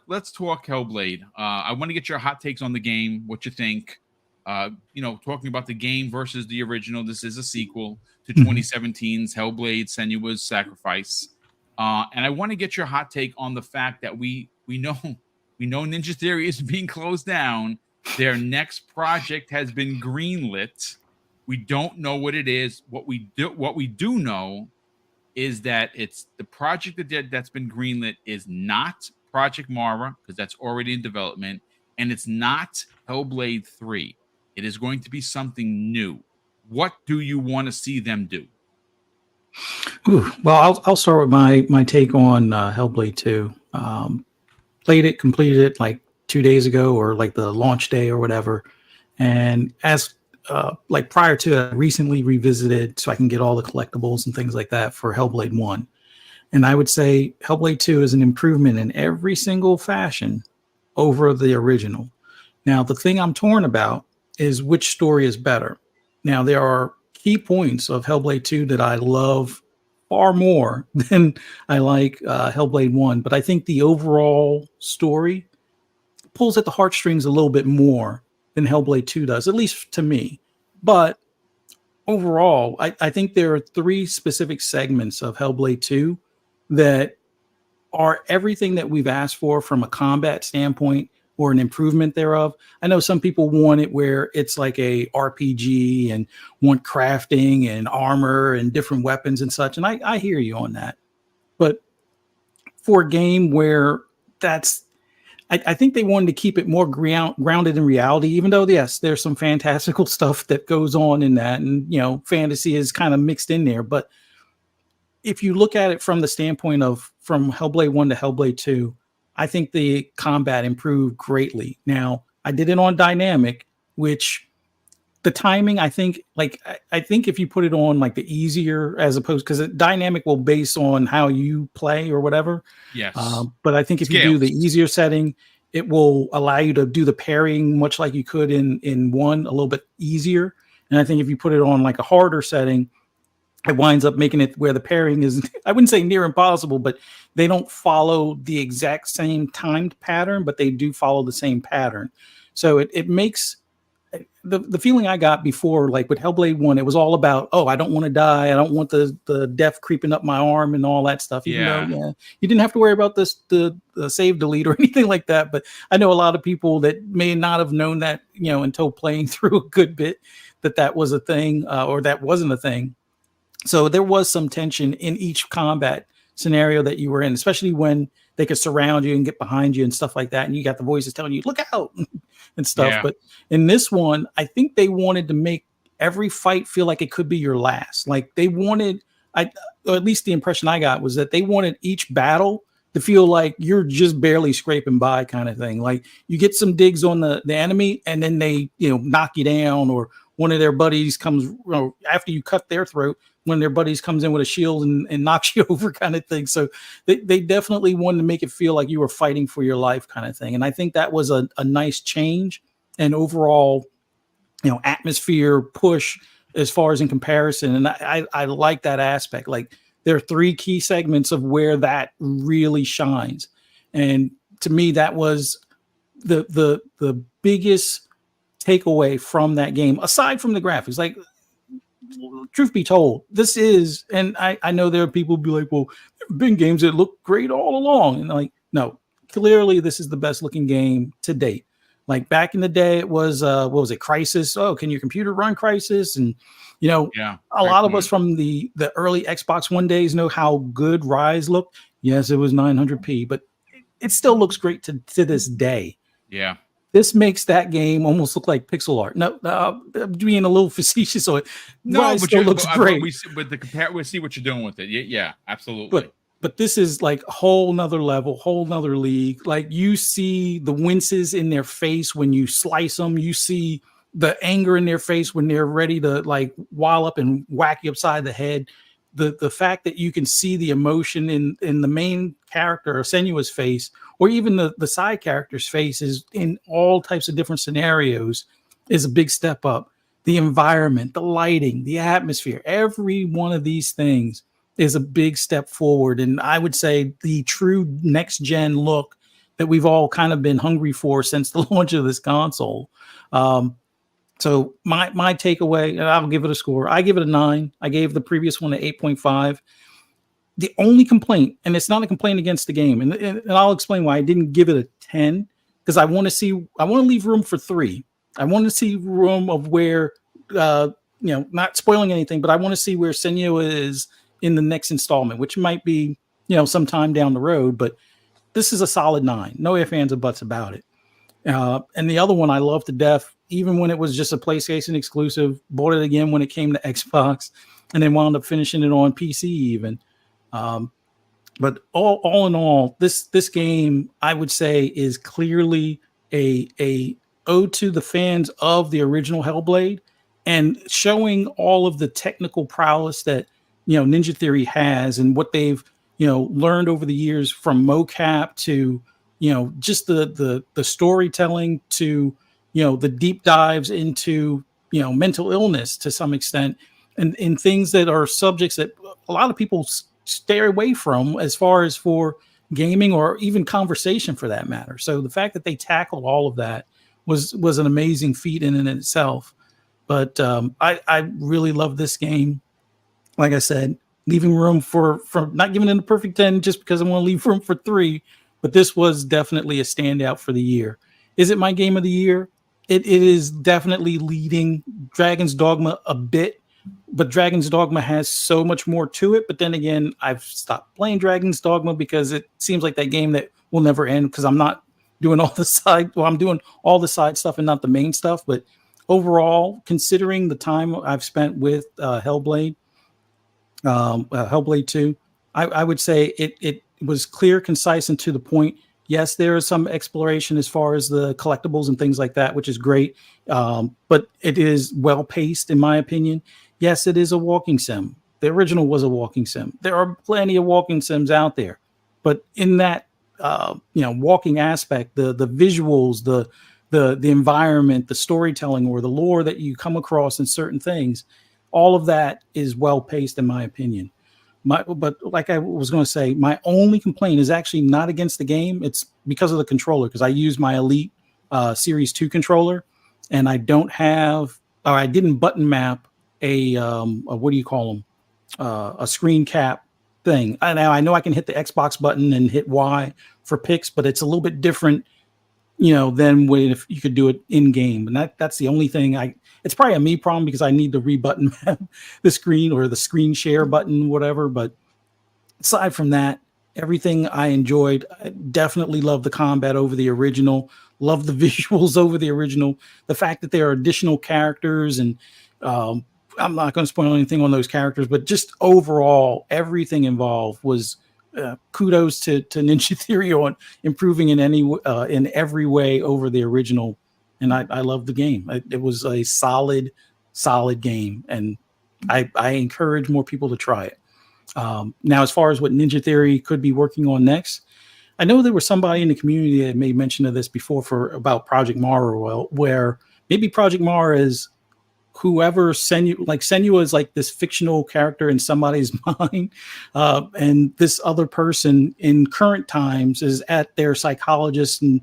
let's talk Hellblade. I want to get your hot takes on the game. What you think? Talking about the game versus the original. This is a sequel to Mhm. 2017's Hellblade: Senua's Sacrifice. And I want to get your hot take on the fact that we know we know Ninja Theory is being closed down. Their next project has been greenlit. We don't know what it is. What we do know is that it's the project that's been greenlit is not Project Mara, because that's already in development, and it's not Hellblade 3. It is going to be something new. What do you want to see them do? Ooh, well, I'll start with my take on Hellblade 2. Played it, completed it like 2 days ago, or like the launch day or whatever. And as like prior to it, I recently revisited so I can get all the collectibles and things like that for Hellblade 1. And I would say Hellblade 2 is an improvement in every single fashion over the original. Now, the thing I'm torn about is which story is better. Now, there are key points of Hellblade 2 that I love far more than I like Hellblade 1, but I think the overall story pulls at the heartstrings a little bit more than Hellblade 2 does, at least to me. But overall, I think there are three specific segments of Hellblade 2 that are everything that we've asked for from a combat standpoint or an improvement thereof. I know some people want it where it's like a RPG and want crafting and armor and different weapons and such. And I hear you on that. But for a game where that's I think they wanted to keep it more grounded in reality, even though, yes, there's some fantastical stuff that goes on in that. And, fantasy is kind of mixed in there. But if you look at it from the standpoint of from Hellblade 1 to Hellblade 2, I think the combat improved greatly. Now, I did it on dynamic, which the timing, I think, I think if you put it on like the easier as opposed, because dynamic will base on how you play or whatever. Yes. But I think if you do the Scales. easier setting, it will allow you to do the parrying much like you could in one, a little bit easier. And I think if you put it on like a harder setting, it winds up making it where the pairing is, I wouldn't say near impossible, but they don't follow the exact same timed pattern, but they do follow the same pattern. So it makes the feeling I got before, like with Hellblade 1, it was all about, oh, I don't want to die. I don't want the death creeping up my arm and all that stuff, even though, yeah, you didn't have to worry about the save delete or anything like that. But I know a lot of people that may not have known that, until playing through a good bit, that was a thing or that wasn't a thing. So there was some tension in each combat scenario that you were in, especially when they could surround you and get behind you and stuff like that. And you got the voices telling you, look out and stuff. Yeah. But in this one, I think they wanted to make every fight feel like it could be your last. Like they wanted, or at least the impression I got was that they wanted each battle to feel like you're just barely scraping by kind of thing. Like you get some digs on the enemy and then they, knock you down, or one of their buddies comes after you cut their throat, when their buddies comes in with a shield and knocks you over kind of thing. So they definitely wanted to make it feel like you were fighting for your life kind of thing. And I think that was a nice change and overall, atmosphere push as far as in comparison. And I like that aspect. Like there are three key segments of where that really shines. And to me, that was the biggest takeaway from that game, aside from the graphics. Like, truth be told, this is, and I know there are people who be like, well, there have been games that look great all along. And like, no, clearly this is the best looking game to date. Like back in the day, it was, what was it, Crisis? Oh, can your computer run Crisis? And, a lot of us from the early Xbox One days know how good Rise looked. Yes, it was 900p, but it still looks great to this day. Yeah. This makes that game almost look like pixel art. No, being a little facetious, so no, but still looks great. We see what you're doing with it. Yeah, absolutely. But this is like a whole nother level, whole nother league. Like you see the winces in their face when you slice them. You see the anger in their face when they're ready to like wall up and whack you upside the head. The fact that you can see the emotion in the main character or Senua's face, or even the side character's faces in all types of different scenarios, is a big step up. The environment, the lighting, the atmosphere, every one of these things is a big step forward. And I would say the true next gen look that we've all kind of been hungry for since the launch of this console. So my takeaway, and I'll give it a score. I give it a 9. I gave the previous one an 8.5. The only complaint, and it's not a complaint against the game, and I'll explain why I didn't give it a 10, because I want to leave room for 3. I want to see room of where, not spoiling anything, but I want to see where Senua is in the next installment, which might be, sometime down the road. But this is a solid 9. No ifs, ands, or buts about it. And the other one I love to death, even when it was just a PlayStation exclusive, bought it again when it came to Xbox, and then wound up finishing it on PC even. But all in all, this game, I would say, is clearly a ode to the fans of the original Hellblade, and showing all of the technical prowess that Ninja Theory has, and what they've learned over the years, from mocap to just the storytelling to the deep dives into mental illness to some extent, and in things that are subjects that a lot of people stay away from as far as for gaming or even conversation for that matter. So the fact that they tackled all of that was an amazing feat in and of itself. But I really love this game. Like I said, leaving room for not giving it a perfect 10 just because I want to leave room for 3, but this was definitely a standout for the year. Is it my game of the year? It is definitely leading Dragon's Dogma a bit, but Dragon's Dogma has so much more to it. But then again, I've stopped playing Dragon's Dogma because it seems like that game that will never end, because I'm not doing all the side. Well, I'm doing all the side stuff and not the main stuff. But overall, considering the time I've spent with Hellblade 2, I would say it was clear, concise, and to the point. Yes, there is some exploration as far as the collectibles and things like that, which is great. But it is well paced, in my opinion. Yes, it is a walking sim. The original was a walking sim. There are plenty of walking sims out there, but in that walking aspect, the visuals, the environment, the storytelling, or the lore that you come across in certain things, all of that is well paced, in my opinion. But like I was going to say, my only complaint is actually not against the game. It's because of the controller, because I use my Elite Series 2 controller, and I didn't button map a what do you call them? A screen cap thing. Now I know I can hit the Xbox button and hit Y for picks, but it's a little bit different, than if you could do it in game. And that's the only thing it's probably a me problem, because I need to re-button map the screen, or the screen share button, whatever. But aside from that, everything I enjoyed. I definitely love the combat over the original, love the visuals over the original, the fact that there are additional characters, and I'm not going to spoil anything on those characters, but just overall, everything involved was kudos to Ninja Theory on improving in every way over the original. And I love the game. It was a solid game, and I encourage more people to try it. Now, as far as what Ninja Theory could be working on next, I know there was somebody in the community that made mention of this before about Project Mara, where maybe Project Mara is whoever Senua is like this fictional character in somebody's mind, and this other person in current times is at their psychologist and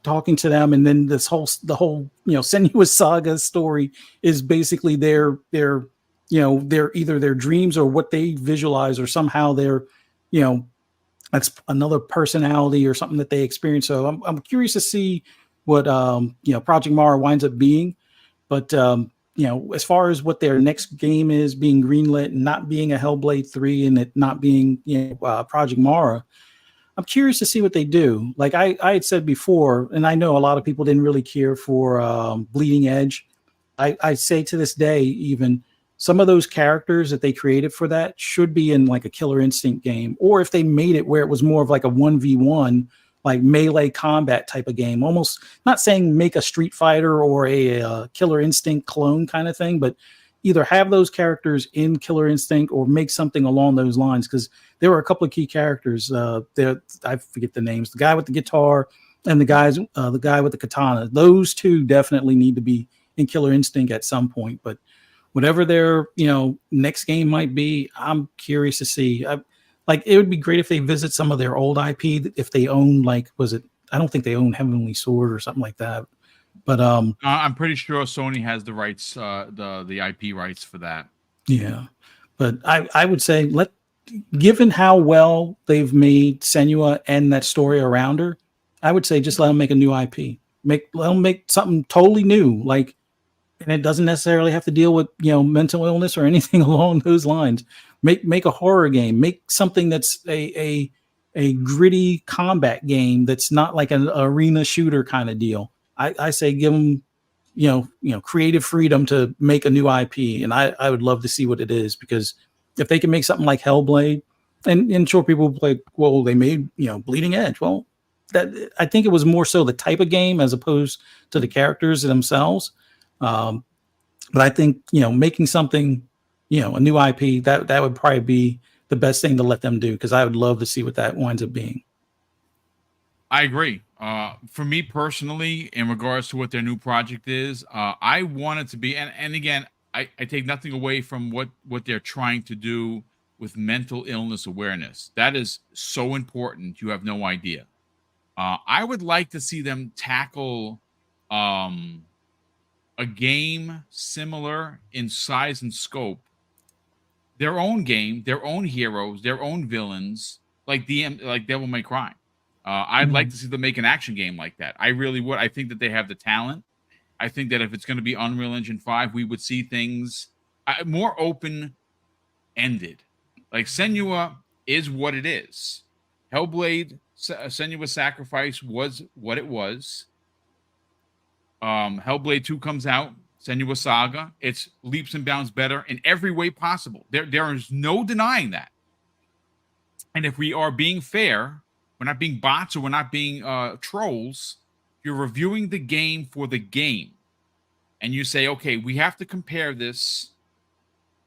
talking to them, and then the whole Senua Saga story is basically their either their dreams or what they visualize, or somehow they're that's another personality or something that they experience. So I'm curious to see what Project Mara winds up being. But as far as what their next game is being greenlit and not being a Hellblade 3, and it not being Project Mara, I'm curious to see what they do. Like I had said before, and I know a lot of people didn't really care for Bleeding Edge. I say to this day, even some of those characters that they created for that should be in like a Killer Instinct game, or if they made it where it was more of like a 1v1, like melee combat type of game, almost not saying make a Street Fighter or a Killer Instinct clone kind of thing, but either have those characters in Killer Instinct or make something along those lines. Because there were a couple of key characters there. I forget the names, the guy with the guitar and the guy with the katana. Those two definitely need to be in Killer Instinct at some point. But whatever their next game might be, I'm curious to see. like it would be great if they visit some of their old IP if they own like was it I don't think they own Heavenly Sword or something like that. But I'm pretty sure Sony has the rights, the IP rights for that. yeah. But I would say given how well they've made Senua and that story around her, I would say just let them make a new IP. Let them make something totally new. Like and it doesn't necessarily have to deal with mental illness or anything along those lines. Make a horror game. Make something that's a gritty combat game that's not like an arena shooter kind of deal. I say give them creative freedom to make a new IP, and I would love to see what it is because if they can make something like Hellblade, and sure people will play, well they made Bleeding Edge. Well, that I think it was more so the type of game as opposed to the characters themselves. But I think making something, a new IP that would probably be the best thing to let them do because I would love to see what that winds up being. I agree. For me personally, in regards to what their new project is, I want it to be, and again, I take nothing away from what they're trying to do with mental illness awareness. That is so important. You have no idea. I would like to see them tackle a game similar in size and scope, their own game, their own heroes, their own villains, like Devil May Cry. I'd like to see them make an action game like that. I really would. I think that they have the talent. I think that if it's going to be Unreal Engine 5, we would see things more open ended. Like Senua is what it is. Hellblade, Senua's Sacrifice was what it was. Hellblade 2 comes out, Senua Saga. It's leaps and bounds better in every way possible. There is no denying that. And if we are being fair, we're not being bots or we're not being trolls. You're reviewing the game for the game. And you say, okay, we have to compare this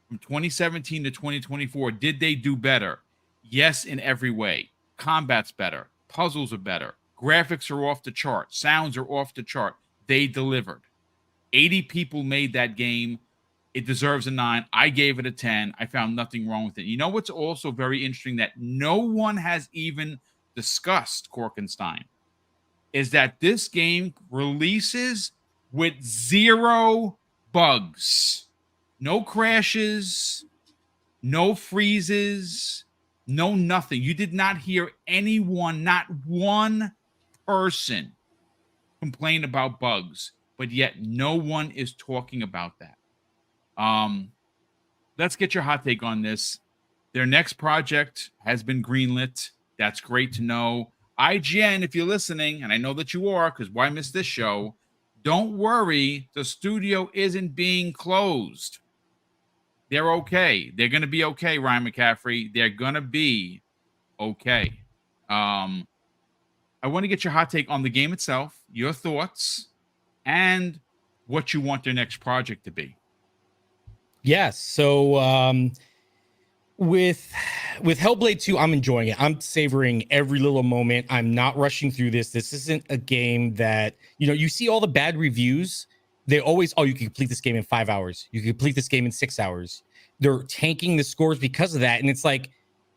from 2017 to 2024. Did they do better? Yes, in every way. Combat's better. Puzzles are better. Graphics are off the chart. Sounds are off the chart. They delivered. 80 people made that game. It deserves a 9. I gave it a 10. I found nothing wrong with it. You know what's also very interesting that no one has even discussed, Korkenstein, is that this game releases with 0 bugs. No crashes, no freezes, no nothing. You did not hear anyone, not one person, complain about bugs, but yet no one is talking about that. Let's get your hot take on this. Their next project has been greenlit. That's great to know. IGN, if you're listening, and I know that you are, because why miss this show? Don't worry, the studio isn't being closed. They're okay. They're going to be okay, Ryan McCaffrey. They're going to be okay. I want to get your hot take on the game itself, your thoughts, and what you want their next project to be. Yes. So with Hellblade 2, I'm enjoying it. I'm savoring every little moment. I'm not rushing through this. This isn't a game that, you see all the bad reviews. They always, you can complete this game in 5 hours. You can complete this game in 6 hours. They're tanking the scores because of that. And it's like,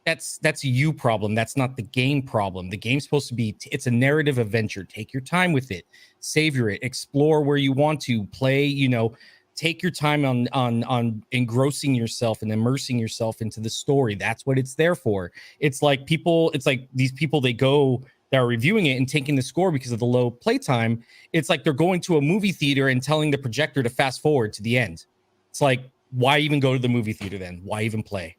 that's a you problem. That's not the game problem. The game's supposed to be, it's a narrative adventure. Take your time with it, savor it, explore where you want to play, take your time on engrossing yourself and immersing yourself into the story. That's what it's there for. It's like these people, they go, that are reviewing it and taking the score because of the low playtime. It's like they're going to a movie theater and telling the projector to fast forward to the end. It's like, why even go to the movie theater then? Why even play?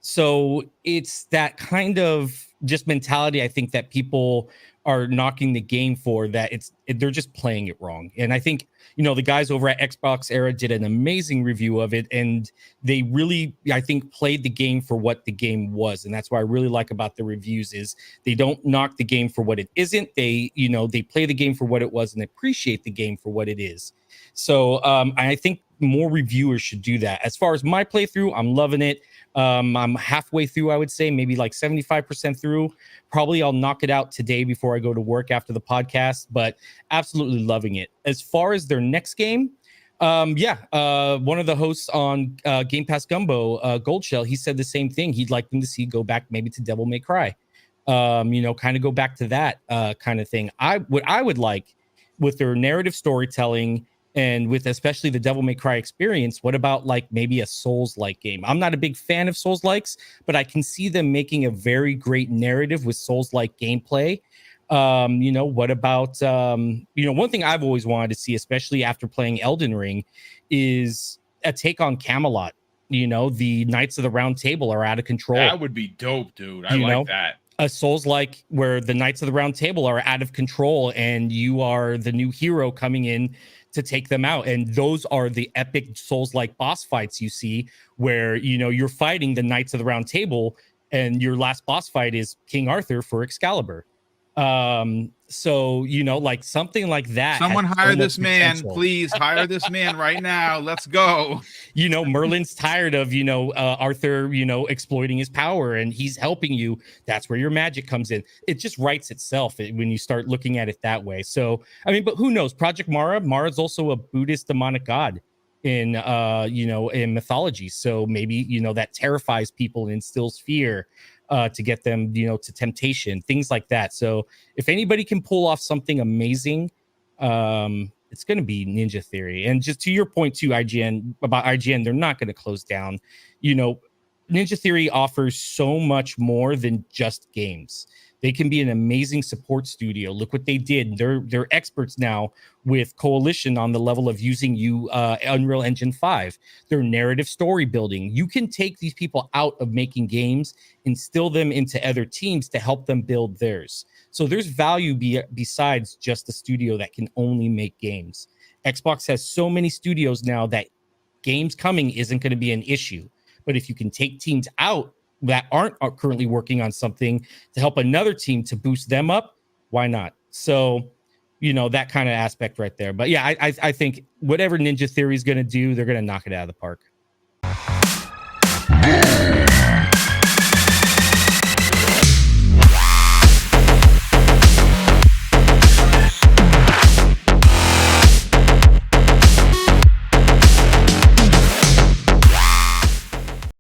So it's that kind of just mentality, I think, that people are knocking the game for, that they're just playing it wrong. And I think, the guys over at Xbox Era did an amazing review of it, and they really, I think, played the game for what the game was. And that's what I really like about the reviews is they don't knock the game for what it isn't. They, they play the game for what it was and appreciate the game for what it is. So I think more reviewers should do that. As far as my playthrough, I'm loving it. I'm halfway through, I would say, maybe like 75% through. Probably I'll knock it out today before I go to work after the podcast, but absolutely loving it. As far as their next game, One of the hosts on Game Pass Gumbo, Goldshell, he said the same thing. He'd like them to see go back maybe to Devil May Cry. Kind of go back to that kind of thing. What I would like with their narrative storytelling and with especially the Devil May Cry experience, what about like maybe a Souls-like game? I'm not a big fan of Souls-likes, but I can see them making a very great narrative with Souls-like gameplay. What about one thing I've always wanted to see, especially after playing Elden Ring, is a take on Camelot. The Knights of the Round Table are out of control. That would be dope, dude. I like that. A Souls-like where the Knights of the Round Table are out of control and you are the new hero coming in to take them out. And those are the epic Souls-like boss fights you see where, you're fighting the Knights of the Round Table and your last boss fight is King Arthur for Excalibur. Like something like that. Someone hire this man, please hire this man right now. Let's go. Merlin's tired of, Arthur, exploiting his power and he's helping you. That's where your magic comes in. It just writes itself when you start looking at it that way. So, but who knows? Project Mara's also a Buddhist demonic god in mythology. So maybe, that terrifies people and instills fear. To get them, to temptation, things like that. So if anybody can pull off something amazing, it's going to be Ninja Theory. And just to your point too, IGN, they're not going to close down. Ninja Theory offers so much more than just games. They can be an amazing support studio. Look what they did. They're experts now with Coalition on the level of using Unreal Engine 5. Their narrative story building. You can take these people out of making games, instill them into other teams to help them build theirs. So there's value besides just a studio that can only make games. Xbox has so many studios now that games coming isn't going to be an issue. But if you can take teams out that aren't currently working on something to help another team to boost them up, why not? So, that kind of aspect right there. But yeah, I think whatever Ninja Theory is going to do, they're going to knock it out of the park.